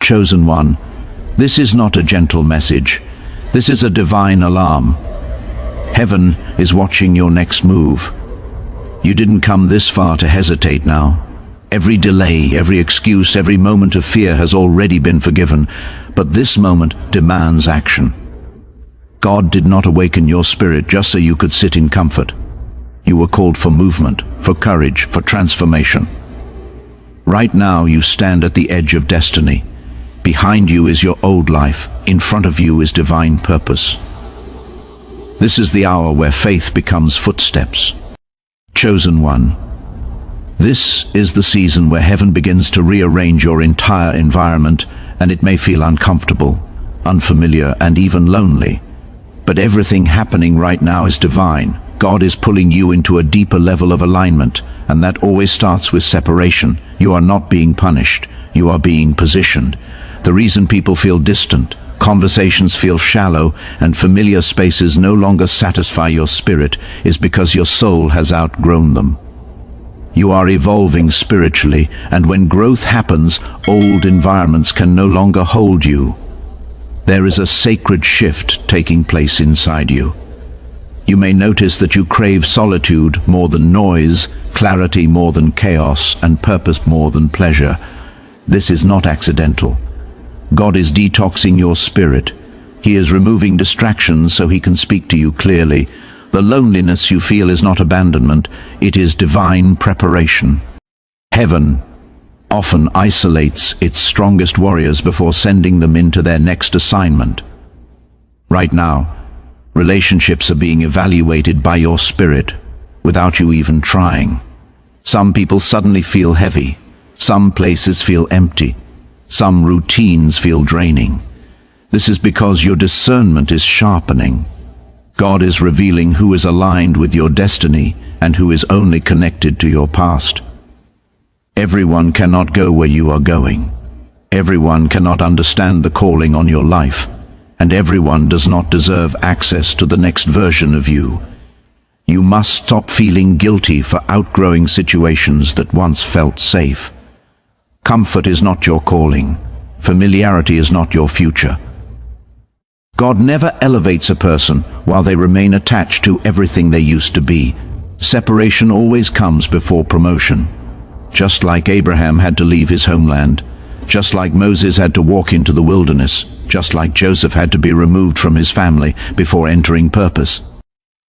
Chosen one, this is not a gentle message. This is a divine alarm. Heaven is watching your next move. You didn't come this far to hesitate now. Every delay, every excuse, every moment of fear has already been forgiven, but this moment demands action. God did not awaken your spirit just so you could sit in comfort. You were called for movement, for courage, for transformation. Right now you stand at the edge of destiny. Behind you is your old life. In front of you is divine purpose. This is the hour where faith becomes footsteps. Chosen one, this is the season where heaven begins to rearrange your entire environment, and it may feel uncomfortable, unfamiliar, and even lonely. But everything happening right now is divine. God is pulling you into a deeper level of alignment, and that always starts with separation. You are not being punished. You are being positioned. The reason people feel distant, conversations feel shallow, and familiar spaces no longer satisfy your spirit is because your soul has outgrown them. You are evolving spiritually, and when growth happens, old environments can no longer hold you. There is a sacred shift taking place inside you. You may notice that you crave solitude more than noise, clarity more than chaos, and purpose more than pleasure. This is not accidental. God is detoxing your spirit. He is removing distractions so He can speak to you clearly. The loneliness you feel is not abandonment, it is divine preparation. Heaven often isolates its strongest warriors before sending them into their next assignment. Right now, relationships are being evaluated by your spirit without you even trying. Some people suddenly feel heavy. Some places feel empty. Some routines feel draining. This is because your discernment is sharpening. God is revealing who is aligned with your destiny and who is only connected to your past. Everyone cannot go where you are going. Everyone cannot understand the calling on your life, and everyone does not deserve access to the next version of you. You must stop feeling guilty for outgrowing situations that once felt safe. Comfort is not your calling. Familiarity is not your future. God never elevates a person while they remain attached to everything they used to be. Separation always comes before promotion. Just like Abraham had to leave his homeland, just like Moses had to walk into the wilderness, just like Joseph had to be removed from his family before entering purpose.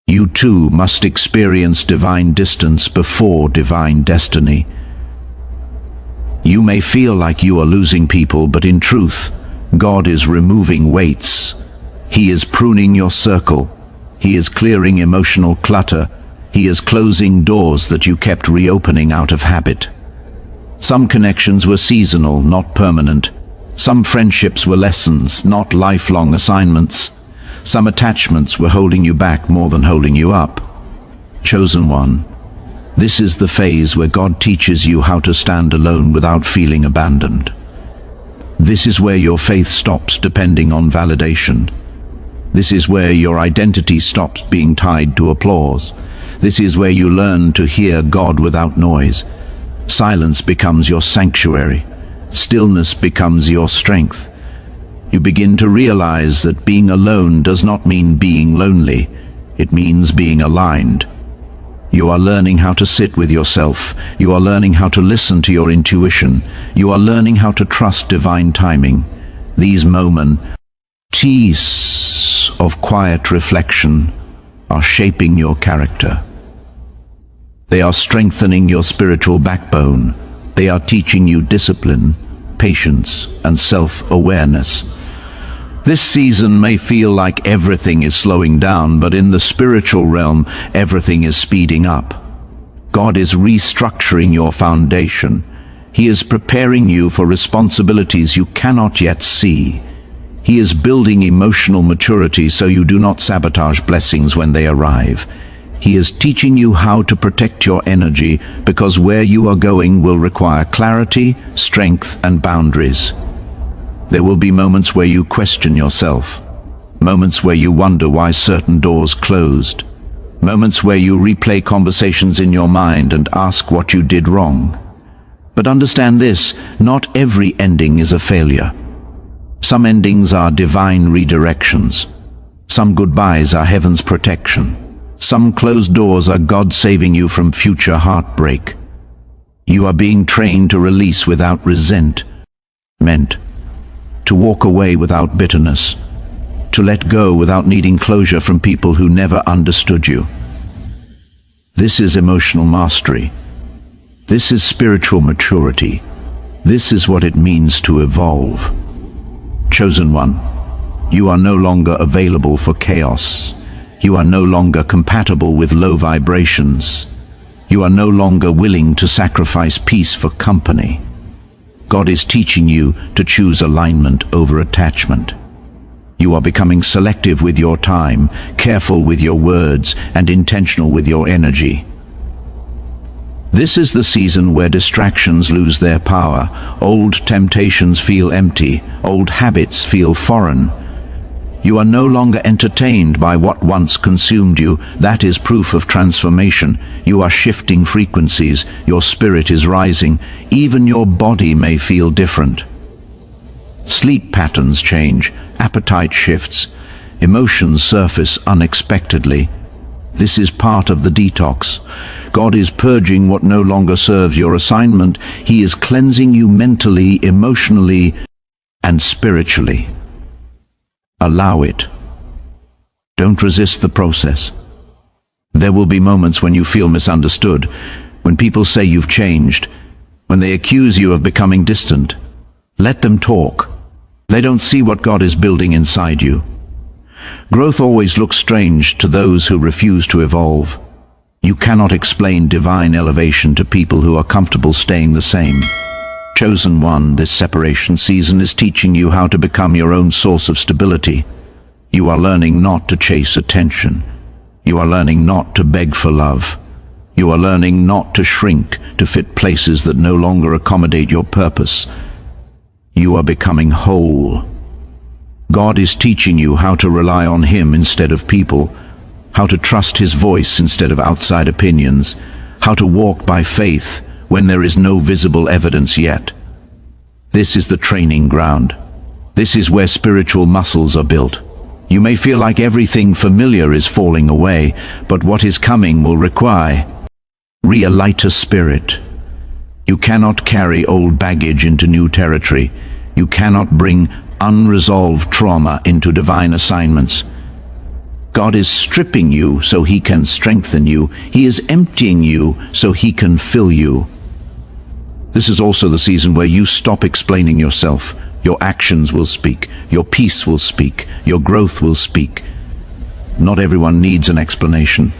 You too must experience divine distance before divine destiny. You may feel like you are losing people, but in truth, God is removing weights. He is pruning your circle. He is clearing emotional clutter. He is closing doors that you kept reopening out of habit. Some connections were seasonal, not permanent. Some friendships were lessons, not lifelong assignments. Some attachments were holding you back more than holding you up. Chosen one, this is the phase where God teaches you how to stand alone without feeling abandoned. This is where your faith stops depending on validation. This is where your identity stops being tied to applause. This is where you learn to hear God without noise. Silence becomes your sanctuary. Stillness becomes your strength. You begin to realize that being alone does not mean being lonely. It means being aligned. You are learning how to sit with yourself. You are learning how to listen to your intuition. You are learning how to trust divine timing. These moments of quiet reflection are shaping your character. They are strengthening your spiritual backbone. They are teaching you discipline, patience, and self-awareness. This season may feel like everything is slowing down, but in the spiritual realm, everything is speeding up. God is restructuring your foundation. He is preparing you for responsibilities you cannot yet see. He is building emotional maturity so you do not sabotage blessings when they arrive. He is teaching you how to protect your energy, because where you are going will require clarity, strength, and boundaries. There will be moments where you question yourself, moments where you wonder why certain doors closed, moments where you replay conversations in your mind and ask what you did wrong. But understand this, not every ending is a failure. Some endings are divine redirections. Some goodbyes are heaven's protection. Some closed doors are God saving you from future heartbreak. You are being trained to release without resentment, to walk away without bitterness, to let go without needing closure from people who never understood you. This is emotional mastery. This is spiritual maturity. This is what it means to evolve. Chosen one, you are no longer available for chaos. You are no longer compatible with low vibrations. You are no longer willing to sacrifice peace for company. God is teaching you to choose alignment over attachment. You are becoming selective with your time, careful with your words, and intentional with your energy. This is the season where distractions lose their power, old temptations feel empty, old habits feel foreign. You are no longer entertained by what once consumed you. That is proof of transformation. You are shifting frequencies, your spirit is rising, even your body may feel different. Sleep patterns change, appetite shifts, emotions surface unexpectedly. This is part of the detox. God is purging what no longer serves your assignment. He is cleansing you mentally, emotionally, and spiritually. Allow it. Don't resist the process. There will be moments when you feel misunderstood, when people say you've changed, when they accuse you of becoming distant. Let them talk. They don't see what God is building inside you. Growth always looks strange to those who refuse to evolve. You cannot explain divine elevation to people who are comfortable staying the same. Chosen one, this separation season is teaching you how to become your own source of stability. You are learning not to chase attention. You are learning not to beg for love. You are learning not to shrink to fit places that no longer accommodate your purpose. You are becoming whole. God is teaching you how to rely on Him instead of people, how to trust His voice instead of outside opinions, how to walk by faith when there is no visible evidence yet. This is the training ground. This is where spiritual muscles are built. You may feel like everything familiar is falling away, but what is coming will require a lighter spirit. You cannot carry old baggage into new territory. You cannot bring unresolved trauma into divine assignments. God is stripping you so He can strengthen you. He is emptying you so He can fill you. This is also the season where you stop explaining yourself. Your actions will speak. Your peace will speak. Your growth will speak. Not everyone needs an explanation.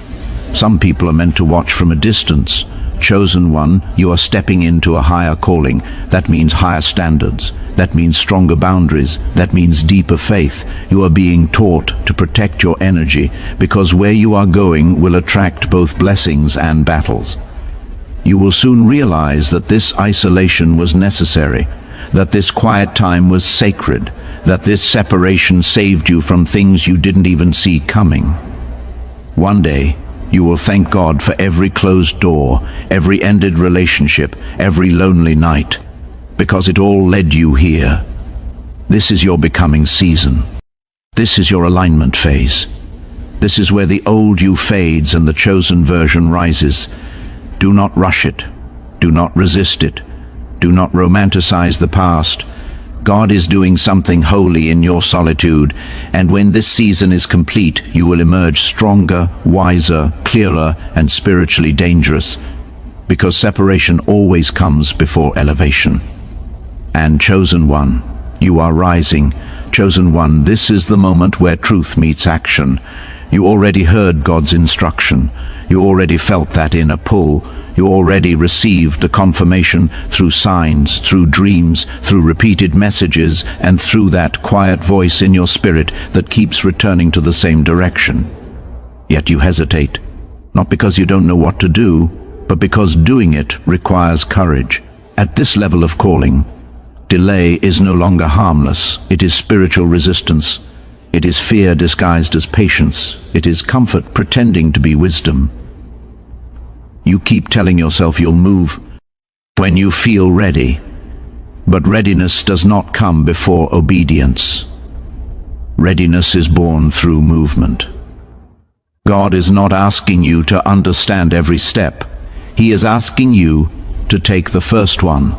Some people are meant to watch from a distance. Chosen one, you are stepping into a higher calling. That means higher standards. That means stronger boundaries. That means deeper faith. You are being taught to protect your energy, because where you are going will attract both blessings and battles. You will soon realize that this isolation was necessary, that this quiet time was sacred, that this separation saved you from things you didn't even see coming. One day, you will thank God for every closed door, every ended relationship, every lonely night, because it all led you here. This is your becoming season. This is your alignment phase. This is where the old you fades and the chosen version rises. Do not rush it. Do not resist it. Do not romanticize the past. God is doing something holy in your solitude, and when this season is complete, you will emerge stronger, wiser, clearer, and spiritually dangerous, because separation always comes before elevation. And chosen one, you are rising. Chosen one, this is the moment where truth meets action. You already heard God's instruction. You already felt that inner pull. You already received the confirmation through signs, through dreams, through repeated messages, and through that quiet voice in your spirit that keeps returning to the same direction. Yet you hesitate, not because you don't know what to do, but because doing it requires courage. At this level of calling, delay is no longer harmless. It is spiritual resistance. It is fear disguised as patience. It is comfort pretending to be wisdom. You keep telling yourself you'll move when you feel ready. But readiness does not come before obedience. Readiness is born through movement. God is not asking you to understand every step. He is asking you to take the first one.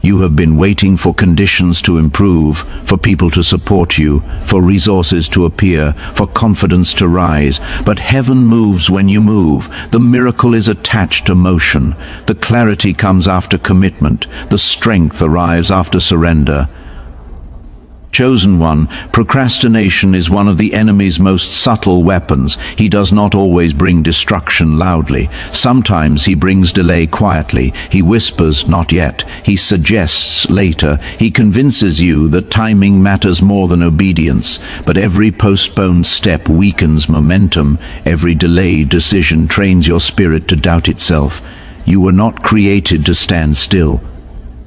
You have been waiting for conditions to improve, for people to support you, for resources to appear, for confidence to rise. But heaven moves when you move. The miracle is attached to motion. The clarity comes after commitment. The strength arrives after surrender. Chosen one, procrastination is one of the enemy's most subtle weapons. He does not always bring destruction loudly. Sometimes he brings delay quietly. He whispers, "Not yet." He suggests later. He convinces you that timing matters more than obedience. But every postponed step weakens momentum. Every delayed decision trains your spirit to doubt itself. You were not created to stand still.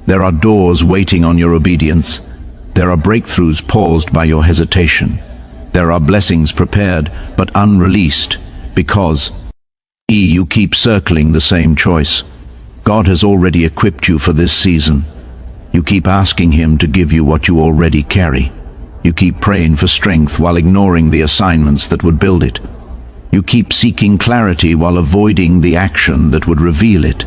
There are doors waiting on your obedience. There are breakthroughs paused by your hesitation. There are blessings prepared but unreleased because you keep circling the same choice. God has already equipped you for this season. You keep asking Him to give you what you already carry. You keep praying for strength while ignoring the assignments that would build it. You keep seeking clarity while avoiding the action that would reveal it.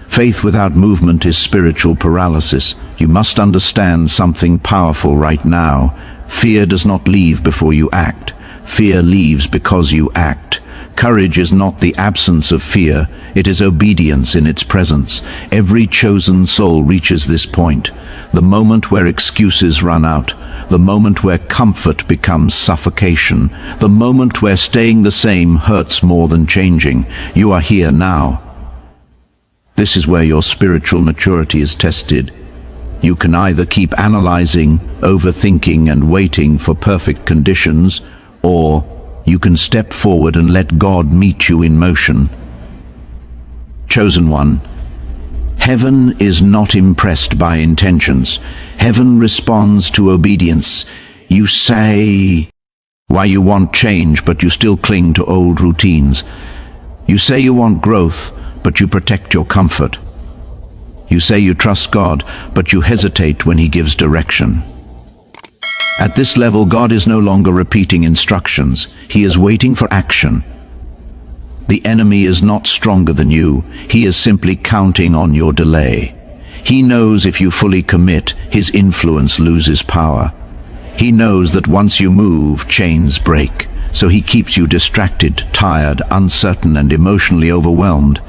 Faith without movement is spiritual paralysis. You must understand something powerful right now. Fear does not leave before you act. Fear leaves because you act. Courage is not the absence of fear, it is obedience in its presence. Every chosen soul reaches this point, the moment where excuses run out, the moment where comfort becomes suffocation, the moment where staying the same hurts more than changing. You are here now. This is where your spiritual maturity is tested. You can either keep analyzing, overthinking, and waiting for perfect conditions, or you can step forward and let God meet you in motion. Chosen one, heaven is not impressed by intentions. Heaven responds to obedience. You say why you want change, but you still cling to old routines. You say you want growth, but you protect your comfort. You say you trust God, but you hesitate when He gives direction. At this level, God is no longer repeating instructions. He is waiting for action. The enemy is not stronger than you. He is simply counting on your delay. He knows if you fully commit, his influence loses power. He knows that once you move, chains break. So he keeps you distracted, tired, uncertain, and emotionally overwhelmed.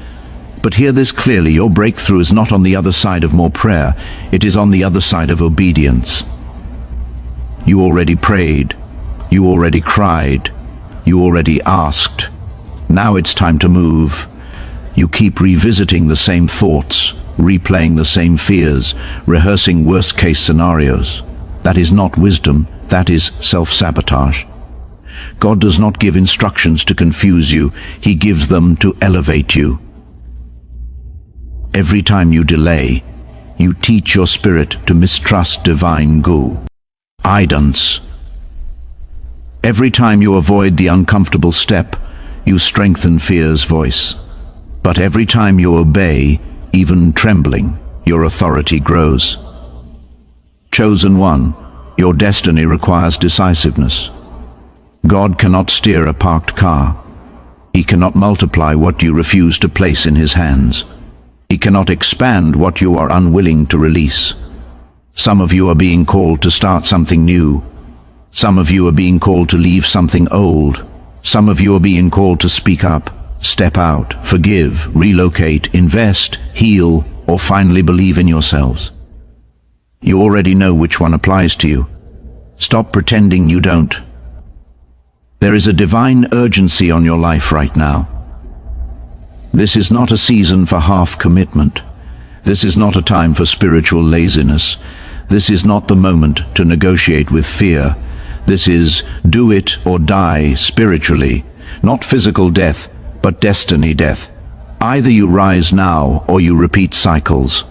But hear this clearly, your breakthrough is not on the other side of more prayer. It is on the other side of obedience. You already prayed. You already cried. You already asked. Now it's time to move. You keep revisiting the same thoughts, replaying the same fears, rehearsing worst-case scenarios. That is not wisdom. That is self-sabotage. God does not give instructions to confuse you. He gives them to elevate you. Every time you delay, you teach your spirit to mistrust divine guidance. Every time you avoid the uncomfortable step, you strengthen fear's voice. But every time you obey, even trembling, your authority grows. Chosen one, your destiny requires decisiveness. God cannot steer a parked car. He cannot multiply what you refuse to place in His hands. He cannot expand what you are unwilling to release. Some of you are being called to start something new. Some of you are being called to leave something old. Some of you are being called to speak up, step out, forgive, relocate, invest, heal, or finally believe in yourselves. You already know which one applies to you. Stop pretending you don't. There is a divine urgency on your life right now. This is not a season for half commitment. This is not a time for spiritual laziness. This is not the moment to negotiate with fear. This is do it or die spiritually, not physical death, but destiny death. Either you rise now or you repeat cycles.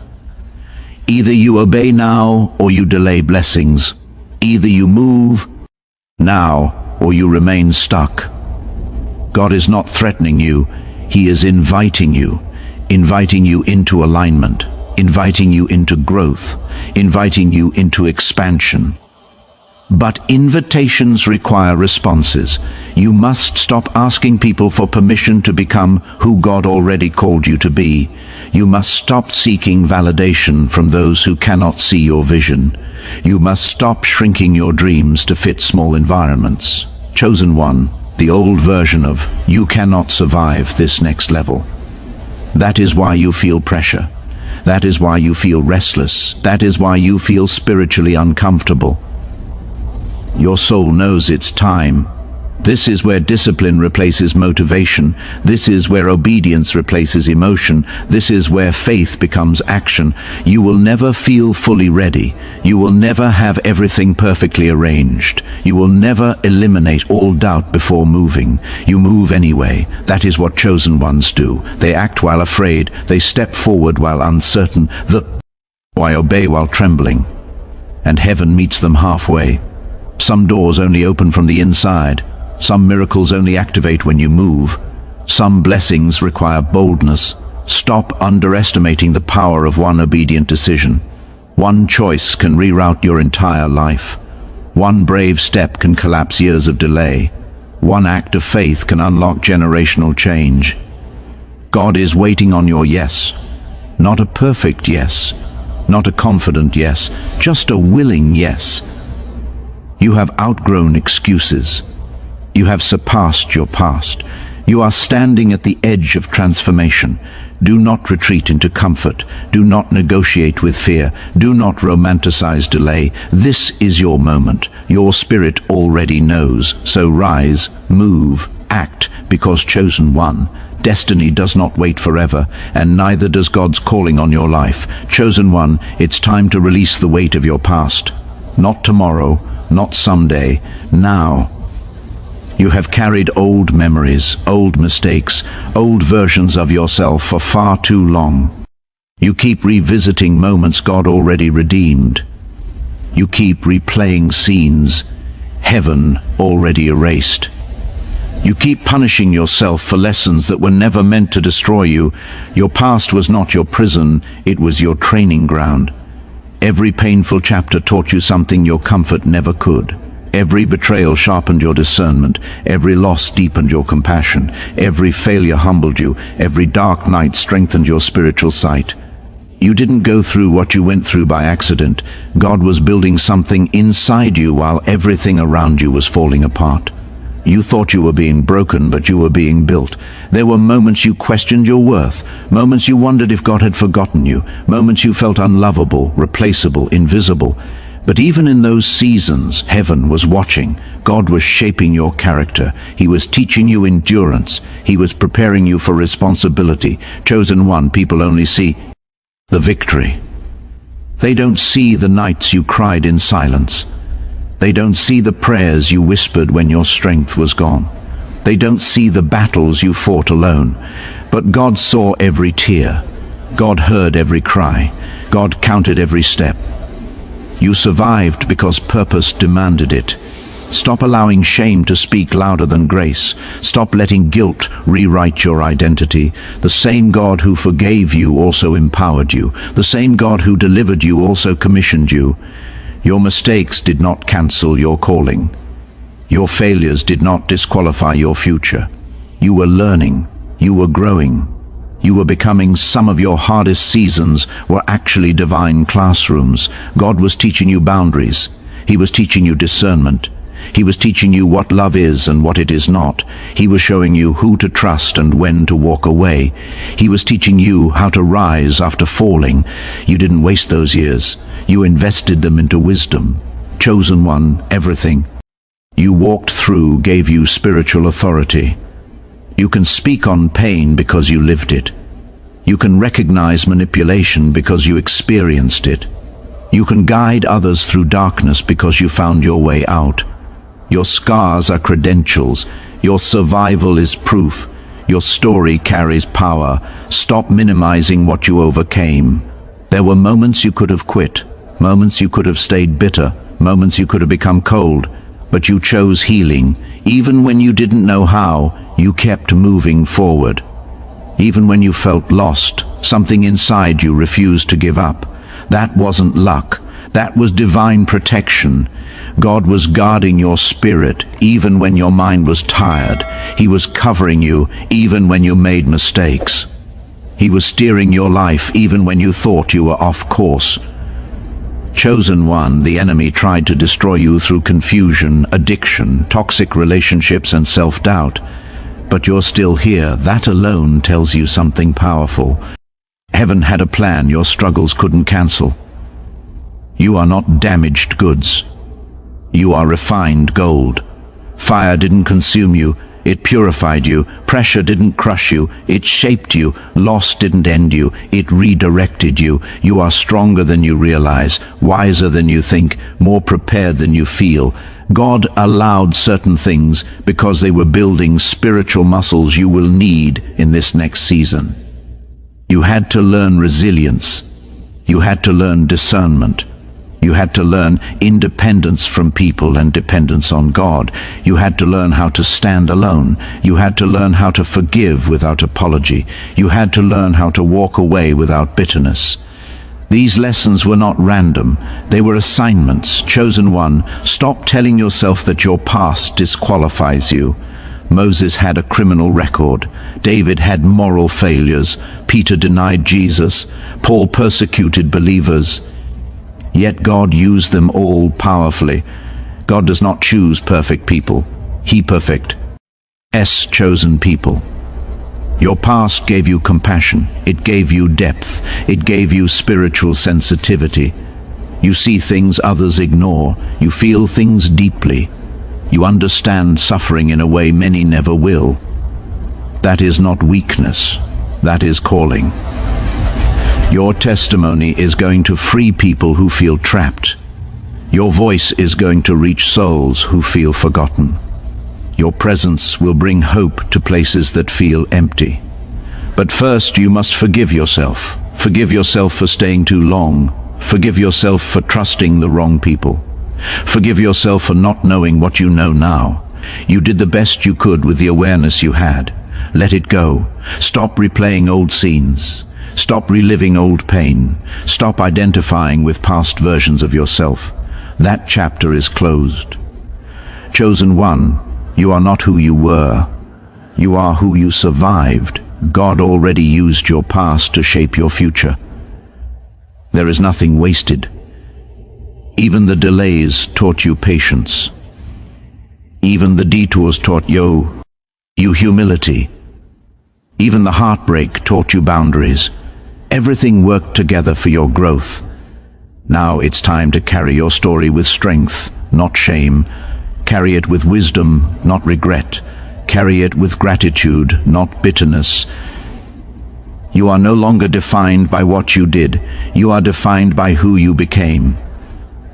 Either you obey now or you delay blessings. Either you move now or you remain stuck. God is not threatening you. He is inviting you into alignment, inviting you into growth, inviting you into expansion. But invitations require responses. You must stop asking people for permission to become who God already called you to be. You must stop seeking validation from those who cannot see your vision. You must stop shrinking your dreams to fit small environments. Chosen one, the old version of "you cannot survive this next level." That is why you feel pressure. That is why you feel restless. That is why you feel spiritually uncomfortable. Your soul knows it's time. This is where discipline replaces motivation. This is where obedience replaces emotion. This is where faith becomes action. You will never feel fully ready. You will never have everything perfectly arranged. You will never eliminate all doubt before moving. You move anyway. That is what chosen ones do. They act while afraid. They step forward while uncertain. Why obey while trembling. And heaven meets them halfway. Some doors only open from the inside. Some miracles only activate when you move. Some blessings require boldness. Stop underestimating the power of one obedient decision. One choice can reroute your entire life. One brave step can collapse years of delay. One act of faith can unlock generational change. God is waiting on your yes. Not a perfect yes. Not a confident yes. Just a willing yes. You have outgrown excuses. You have surpassed your past. You are standing at the edge of transformation. Do not retreat into comfort. Do not negotiate with fear. Do not romanticize delay. This is your moment. Your spirit already knows. So rise, move, act, because chosen one. Destiny does not wait forever, and neither does God's calling on your life. Chosen one, it's time to release the weight of your past. Not tomorrow, not someday, now. You have carried old memories, old mistakes, old versions of yourself for far too long. You keep revisiting moments God already redeemed. You keep replaying scenes heaven already erased. You keep punishing yourself for lessons that were never meant to destroy you. Your past was not your prison, it was your training ground. Every painful chapter taught you something your comfort never could. Every betrayal sharpened your discernment. Every loss deepened your compassion. Every failure humbled you. Every dark night strengthened your spiritual sight. You didn't go through what you went through by accident. God was building something inside you while everything around you was falling apart. You thought you were being broken, but you were being built. There were moments you questioned your worth, moments you wondered if God had forgotten you, moments you felt unlovable, replaceable, invisible. But even in those seasons, heaven was watching. God was shaping your character. He was teaching you endurance. He was preparing you for responsibility. Chosen one, people only see the victory. They don't see the nights you cried in silence. They don't see the prayers you whispered when your strength was gone. They don't see the battles you fought alone. But God saw every tear. God heard every cry. God counted every step. You survived because purpose demanded it. Stop allowing shame to speak louder than grace. Stop letting guilt rewrite your identity. The same God who forgave you also empowered you. The same God who delivered you also commissioned you. Your mistakes did not cancel your calling. Your failures did not disqualify your future. You were learning. You were growing. You were becoming. Some of your hardest seasons were actually divine classrooms. God was teaching you boundaries. He was teaching you discernment. He was teaching you what love is and what it is not. He was showing you who to trust and when to walk away. He was teaching you how to rise after falling. You didn't waste those years. You invested them into wisdom. Chosen one, everything you walked through gave you spiritual authority. You can speak on pain because you lived it. You can recognize manipulation because you experienced it. You can guide others through darkness because you found your way out. Your scars are credentials. Your survival is proof. Your story carries power. Stop minimizing what you overcame. There were moments you could have quit, moments you could have stayed bitter, moments you could have become cold, but you chose healing. Even when you didn't know how, you kept moving forward. Even when you felt lost, Something inside you refused to give up. That wasn't luck. That was divine protection. God was guarding your spirit even when your mind was tired. He was covering you even when you made mistakes. He was steering your life even when you thought you were off course. Chosen one, the enemy tried to destroy you through confusion, addiction, toxic relationships, and self-doubt. But you're still here. That alone tells you something powerful. Heaven had a plan your struggles couldn't cancel. You are not damaged goods. You are refined gold. Fire didn't consume you, it purified you. Pressure didn't crush you, it shaped you. Loss didn't end you, it redirected you. You are stronger than you realize, wiser than you think, more prepared than you feel. God allowed certain things because they were building spiritual muscles you will need in this next season. You had to learn resilience. You had to learn discernment. You had to learn independence from people and dependence on God. You had to learn how to stand alone. You had to learn how to forgive without apology. You had to learn how to walk away without bitterness. These lessons were not random. They were assignments. Chosen one, stop telling yourself that your past disqualifies you. Moses had a criminal record. David had moral failures. Peter denied Jesus. Paul persecuted believers. Yet God used them all powerfully. God does not choose perfect people. He perfects chosen people. Your past gave you compassion. It gave you depth. It gave you spiritual sensitivity. You see things others ignore. You feel things deeply. You understand suffering in a way many never will. That is not weakness. That is calling. Your testimony is going to free people who feel trapped. Your voice is going to reach souls who feel forgotten. Your presence will bring hope to places that feel empty. But first you must forgive yourself. Forgive yourself for staying too long. Forgive yourself for trusting the wrong people. Forgive yourself for not knowing what you know now. You did the best you could with the awareness you had. Let it go. Stop replaying old scenes. Stop reliving old pain. Stop identifying with past versions of yourself. That chapter is closed. Chosen one, you are not who you were. You are who you survived. God already used your past to shape your future. There is nothing wasted. Even the delays taught you patience. Even the detours taught you humility. Even the heartbreak taught you boundaries. Everything worked together for your growth. Now it's time to carry your story with strength, not shame. Carry it with wisdom, not regret. Carry it with gratitude, not bitterness. You are no longer defined by what you did. You are defined by who you became.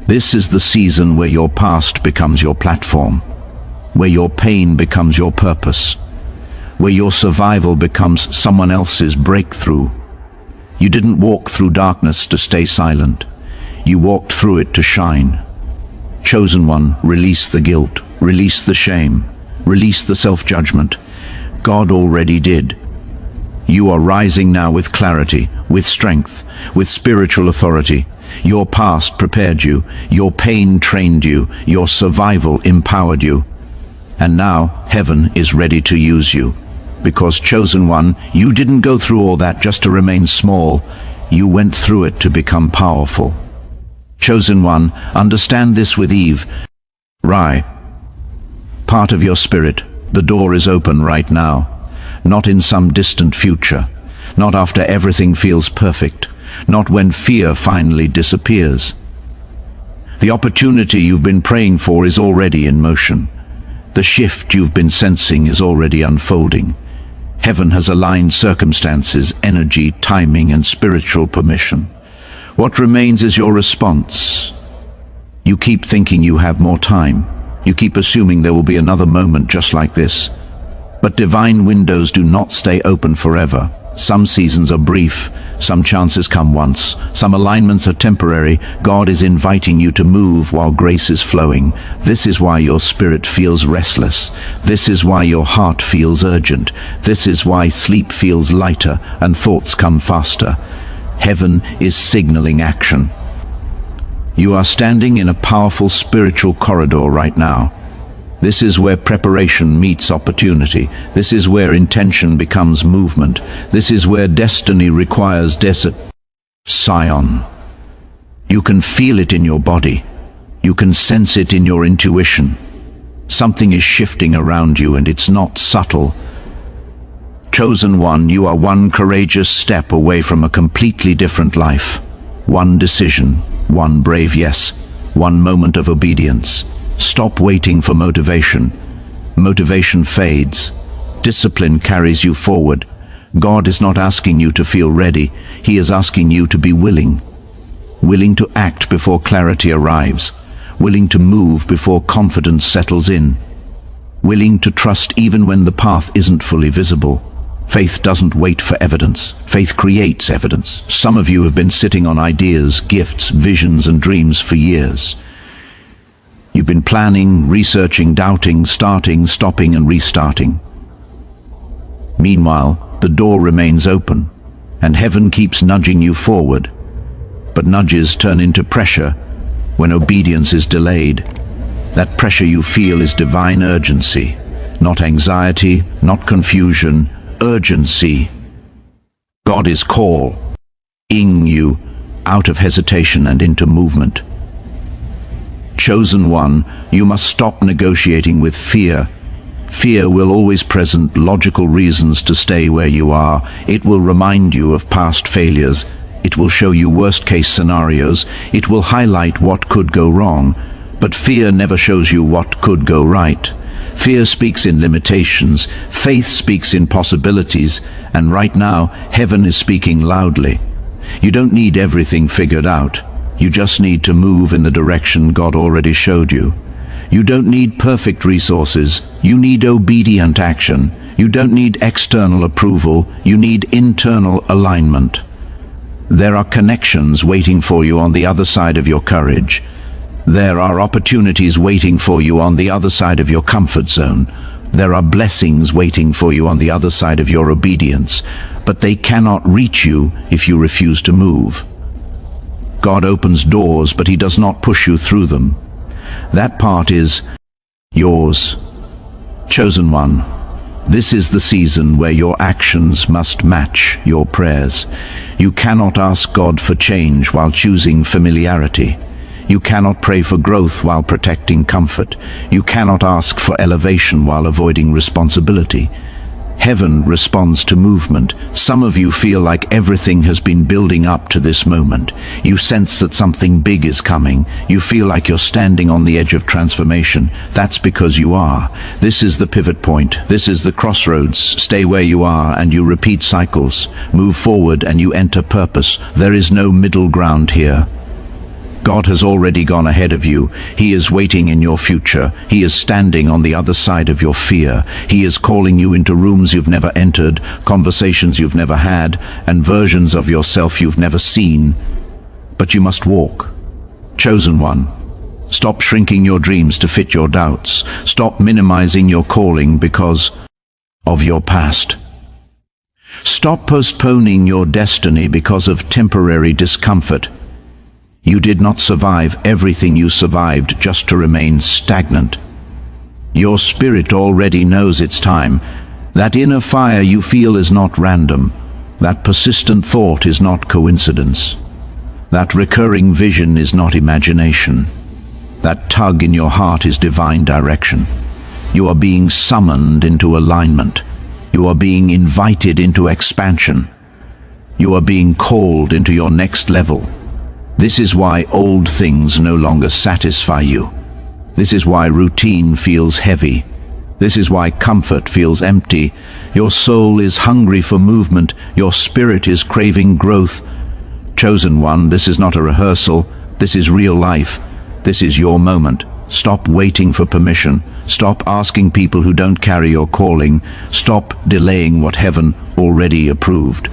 This is the season where your past becomes your platform, where your pain becomes your purpose, where your survival becomes someone else's breakthrough. You didn't walk through darkness to stay silent. You walked through it to shine. Chosen one, release the guilt, release the shame, release the self-judgment. God already did. You are rising now with clarity, with strength, with spiritual authority. Your past prepared you, your pain trained you, your survival empowered you. And now heaven is ready to use you. Because chosen one, you didn't go through all that just to remain small. You went through it to become powerful. Chosen one, understand this with Eve. Part of your spirit, the door is open right now. Not in some distant future. Not after everything feels perfect. Not when fear finally disappears. The opportunity you've been praying for is already in motion. The shift you've been sensing is already unfolding. Heaven has aligned circumstances, energy, timing, and spiritual permission. What remains is your response. You keep thinking you have more time. You keep assuming there will be another moment just like this. But divine windows do not stay open forever. Some seasons are brief, some chances come once, some alignments are temporary. God is inviting you to move while grace is flowing. This is why your spirit feels restless. This is why your heart feels urgent. This is why sleep feels lighter and thoughts come faster. Heaven is signaling action. You are standing in a powerful spiritual corridor right now. This is where preparation meets opportunity. This is where intention becomes movement. This is where destiny requires desert. Sion. You can feel it in your body. You can sense it in your intuition. Something is shifting around you, and it's not subtle. Chosen one, you are one courageous step away from a completely different life. One decision, one brave yes, one moment of obedience. Stop waiting for motivation. Motivation fades. Discipline carries you forward. God is not asking you to feel ready. He is asking you to be willing. Willing to act before clarity arrives. Willing to move before confidence settles in. Willing to trust even when the path isn't fully visible. Faith doesn't wait for evidence. Faith creates evidence. Some of you have been sitting on ideas, gifts, visions, and dreams for years. You've been planning, researching, doubting, starting, stopping, and restarting. Meanwhile, the door remains open, and heaven keeps nudging you forward. But nudges turn into pressure when obedience is delayed. That pressure you feel is divine urgency, not anxiety, not confusion, urgency. God is calling you out of hesitation and into movement. Chosen one, you must stop negotiating with fear. Fear will always present logical reasons to stay where you are. It will remind you of past failures. It will show you worst-case scenarios. It will highlight what could go wrong. But fear never shows you what could go right. Fear speaks in limitations. Faith speaks in possibilities. And right now, heaven is speaking loudly. You don't need everything figured out. You just need to move in the direction God already showed you. You don't need perfect resources. You need obedient action. You don't need external approval. You need internal alignment. There are connections waiting for you on the other side of your courage. There are opportunities waiting for you on the other side of your comfort zone. There are blessings waiting for you on the other side of your obedience. But they cannot reach you if you refuse to move. God opens doors, but He does not push you through them. That part is yours. Chosen one, this is the season where your actions must match your prayers. You cannot ask God for change while choosing familiarity. You cannot pray for growth while protecting comfort. You cannot ask for elevation while avoiding responsibility. Heaven responds to movement. Some of you feel like everything has been building up to this moment. You sense that something big is coming. You feel like you're standing on the edge of transformation. That's because you are. This is the pivot point. This is the crossroads. Stay where you are and you repeat cycles. Move forward and you enter purpose. There is no middle ground here. God has already gone ahead of you. He is waiting in your future. He is standing on the other side of your fear. He is calling you into rooms you've never entered, conversations you've never had, and versions of yourself you've never seen. But you must walk. Chosen one, stop shrinking your dreams to fit your doubts. Stop minimizing your calling because of your past. Stop postponing your destiny because of temporary discomfort. You did not survive everything you survived just to remain stagnant. Your spirit already knows its time. That inner fire you feel is not random. That persistent thought is not coincidence. That recurring vision is not imagination. That tug in your heart is divine direction. You are being summoned into alignment. You are being invited into expansion. You are being called into your next level. This is why old things no longer satisfy you. This is why routine feels heavy. This is why comfort feels empty. Your soul is hungry for movement. Your spirit is craving growth. Chosen one, this is not a rehearsal. This is real life. This is your moment. Stop waiting for permission. Stop asking people who don't carry your calling. Stop delaying what heaven already approved.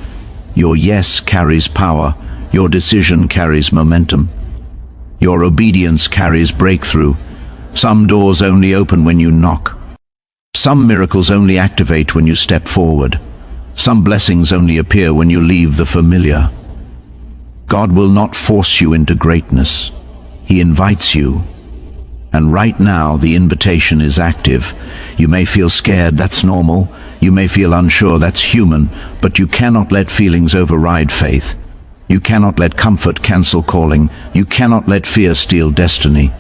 Your yes carries power. Your decision carries momentum. Your obedience carries breakthrough. Some doors only open when you knock. Some miracles only activate when you step forward. Some blessings only appear when you leave the familiar. God will not force you into greatness. He invites you. And right now, the invitation is active. You may feel scared, that's normal. You may feel unsure, that's human. But you cannot let feelings override faith. You cannot let comfort cancel calling. You cannot let fear steal destiny.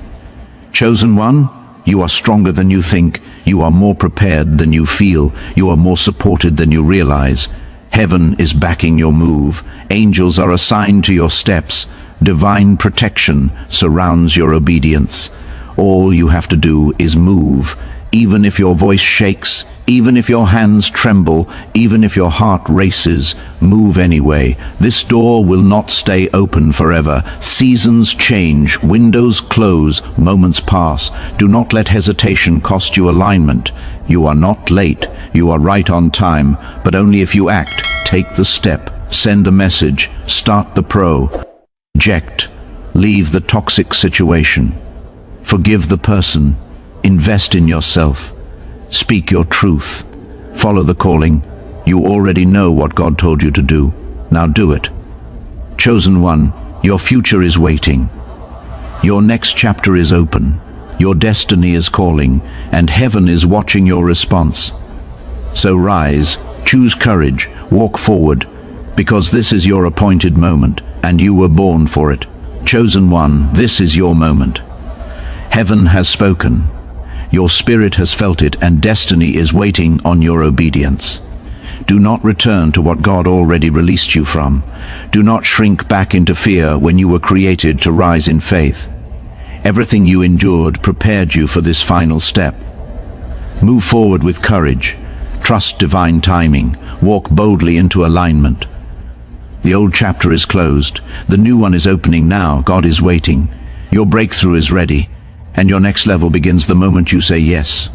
Chosen one, you are stronger than you think. You are more prepared than you feel. You are more supported than you realize. Heaven is backing your move. Angels are assigned to your steps. Divine protection surrounds your obedience. All you have to do is move. Even if your voice shakes, even if your hands tremble, even if your heart races, move anyway. This door will not stay open forever. Seasons change, windows close, moments pass. Do not let hesitation cost you alignment. You are not late, you are right on time, but only if you act. Take the step, send the message, start the project, leave the toxic situation. Forgive the person. Invest in yourself. Speak your truth. Follow the calling. You already know what God told you to do. Now do it. Chosen one, your future is waiting. Your next chapter is open. Your destiny is calling, and heaven is watching your response. So rise, choose courage, walk forward, because this is your appointed moment, and you were born for it. Chosen one, this is your moment. Heaven has spoken. Your spirit has felt it, and destiny is waiting on your obedience. Do not return to what God already released you from. Do not shrink back into fear when you were created to rise in faith. Everything you endured prepared you for this final step. Move forward with courage. Trust divine timing. Walk boldly into alignment. The old chapter is closed. The new one is opening now. God is waiting. Your breakthrough is ready. And your next level begins the moment you say yes.